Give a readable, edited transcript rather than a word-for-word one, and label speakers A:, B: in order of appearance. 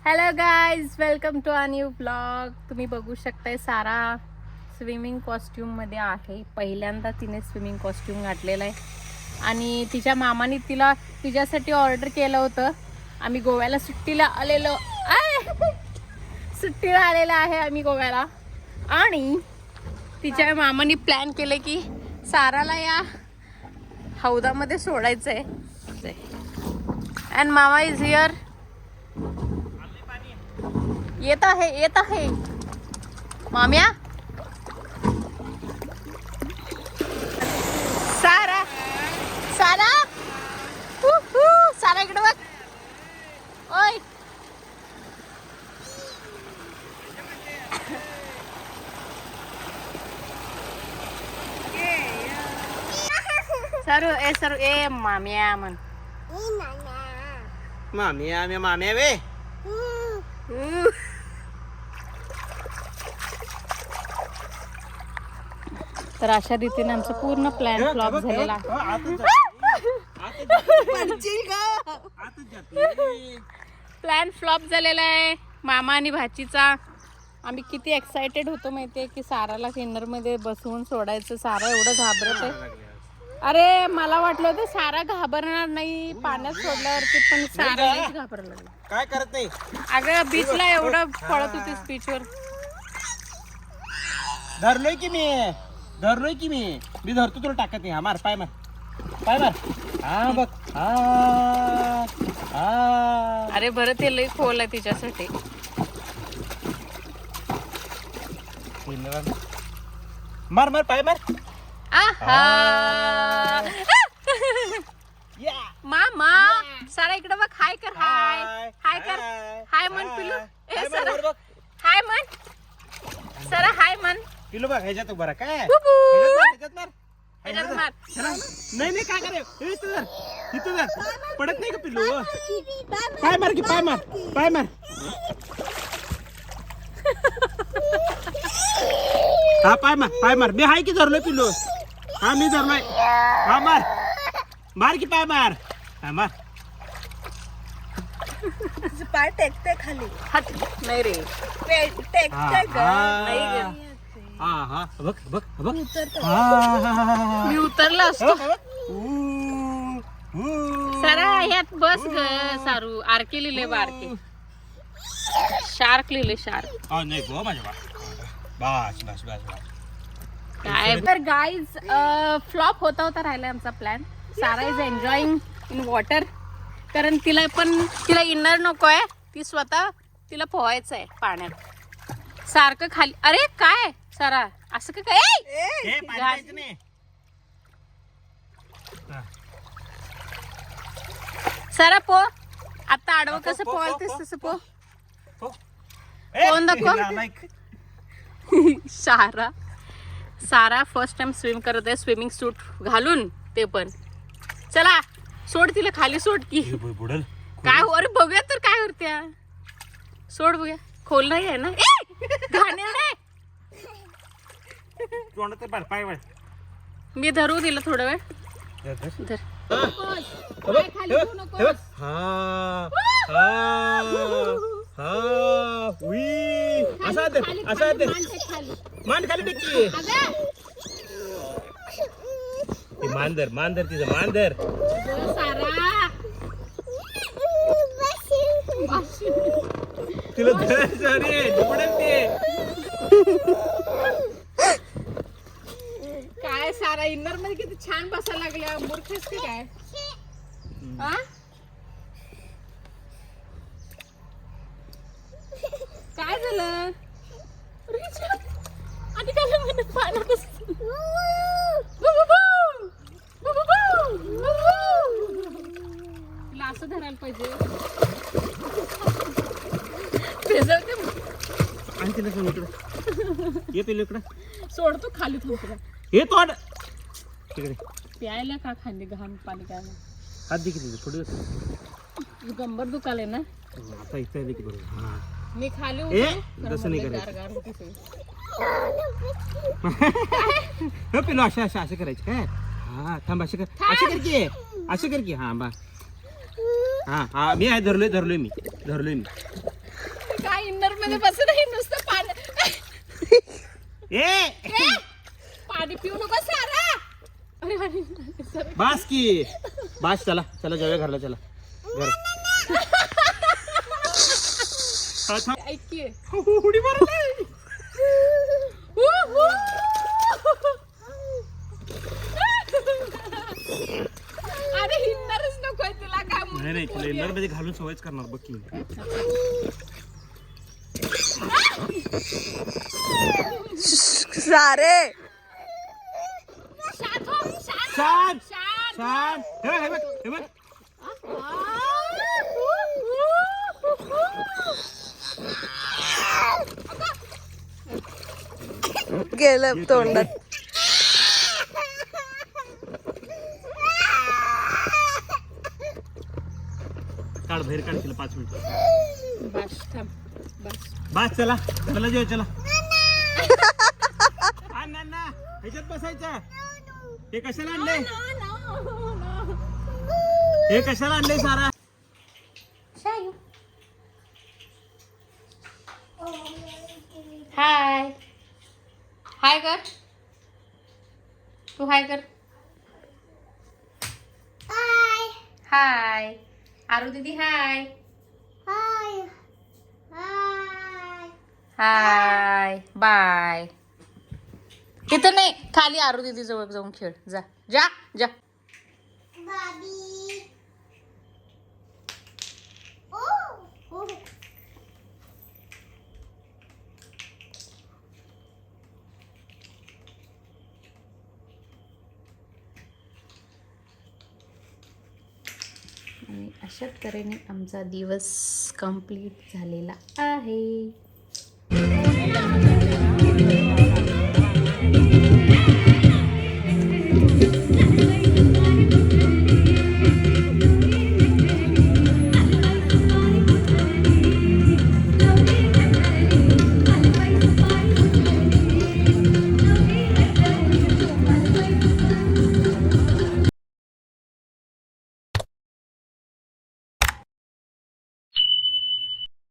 A: Hello guys, welcome to a new blog. तुम्ही बघू शकताय सारा स्विमिंग कॉस्ट्यूममध्ये आहे. पहिल्यांदा तिने स्विमिंग कॉस्ट्यूम घातलेला आहे आणि तिच्या मामाने तिला तिच्यासाठी ऑर्डर केलं होतं. आम्ही गोव्याला सुट्टीला आलेलो सुट्टीला आलेला आहे आम्ही गोव्याला आणि तिच्या मामाने प्लॅन केलं की साराला या हौदामध्ये सोडायचं आहे. अँड मामा इज हिअर. येत आहे माम्या. सारा सारा सारा इकडे बघ. ओय सरू ए माम्या म्हण.
B: माम्या वे.
A: तर अशा रीतीने आमचा पूर्ण प्लॅन फ्लॉप झालेला आहे. प्लॅन फ्लॉप झालेला आहे मामा आणि भाचीचा. आम्ही किती एक्साइटेड होतो माहितीये की साराला किन्नर मध्ये बसवून सोडायचं. सारा एवढं घाबरत आहे. अरे मला वाटलं होतं सारा घाबरणार नाही पाण्यात सोडल्यावरती, पण सारा घाबरला.
B: काय करत नाही
A: अगं बीचला एवढं पळत होतीस बीचवर.
B: धरलोय की मी धरतो तुला टाकत नाही. हा मार पाय मार. हा बघ.
A: अरे बरं ते लई खोल आहे तिच्यासाठी.
B: मार पाय मार.
A: मामा सारा इकडे बघ. हाय कर. हाय कर. हाय म्हण पिलू. ए सारा हाय म्हण. सारा हाय म्हण.
B: पिलू बघ ह्याच्यात बरं काय
A: ह्याच्यात मार.
B: नाही काय करे इथं जर पडत नाही का पिल्लू. पाय मार की पाय मार. हा पाय मार. मी हाय की धरलोय पिल्लू. हा मी धरलोय. हा मार की पाय मार. हा मार.
C: पाय टेकते खाली.
A: हात नाही रे.
C: टेकते
A: नाही ग.
B: हा बघ.
A: मी उतरला असतो. सारा ह्यात बस ग. सारू आरके लिहिले बारके. शार्क लिहिले शार्क.
B: नाही गो माझ्या बस.
A: काय तर गाईज फ्लॉप होता राहिला आमचा plan. Sara is enjoying in water. कारण तिला इनर नको आहे. ती स्वतः तिला पोहायचं आहे पाण्यात सारखं खाली. अरे काय सारा असं काय सारा पो. आता आडवं कसं पोहायचं तसं पो. कोण दाखव. सारा फर्स्ट टाइम स्विम करत आहे स्विमिंग सूट घालून. ते पण चला सोड तिला खाली. सोड की काय. अरे बघूया तर काय करत्या. सोड बघूया. खोल नाही आहे ना. घाणेरडे. मी धरू दिलं थोडं वेळ. धर.
B: मान खाली टेकी. मांदर तिचं मांदर. तिला धरायचं रे.
A: काय सारा इनर मध्ये किती छान बसायला लागल्या. मूर्खच की काय. काय झालं आधी काय म्हणत पाण्यात तिला असं धरायला पाहिजे.
B: आणि तिला सोड इकडं. ये पिल्लू इकडं.
A: सोडतो खाली तुला.
B: हे तोड तिकडे.
A: प्यायला का खाली घाण पाणी काय नाही.
B: हात दे की तिथे थोडी.
A: गंबर दुखाले ना.
B: आता इथे आली की बरोबर.
A: मी खाली
B: तसं नाही करायचं. पिल्लू असं करायचं काय. हा थांब. असं कर की. हा बा. हा मी आहे. धरलोय मी.
A: काय इन्नर मध्ये बस नाही नुसतं पाणी
B: ए
A: पाणी पिऊ नको सारा. अरे अरे, सर.
B: बास की बास. चला चला जाऊया घरला. चला घर.
A: ऐक की.
B: उडी मारली.
A: अरे इन्नरच नकोय तुला काय
B: नाही नाही तुला इंदर मध्ये घालून सवयच करणार बघ की.
C: सारे
A: शांत हो, शांत,
B: शांत
A: शांत.
B: शांत. हे बघ हे बघ.
C: गेलं तोंडात.
B: काढ बाहेर काढ तिला 5 मिनिट.
A: बस थांब बस.
B: बास चला चला जेव चला. ना ह्याच्यात बसायचं. हे कशाला आणलंय हे कशाला आणलंय सारा.
A: शायू हाय हाय कर तू हाय कर. हाय आरू दीदी हाय हाय बाय. इथं नाही खाली आरू दीदी जवळ जाऊन खेळ. जा जा जा. आणि अशा तऱ्हेने आमचा दिवस कंप्लीट झालेला आहे.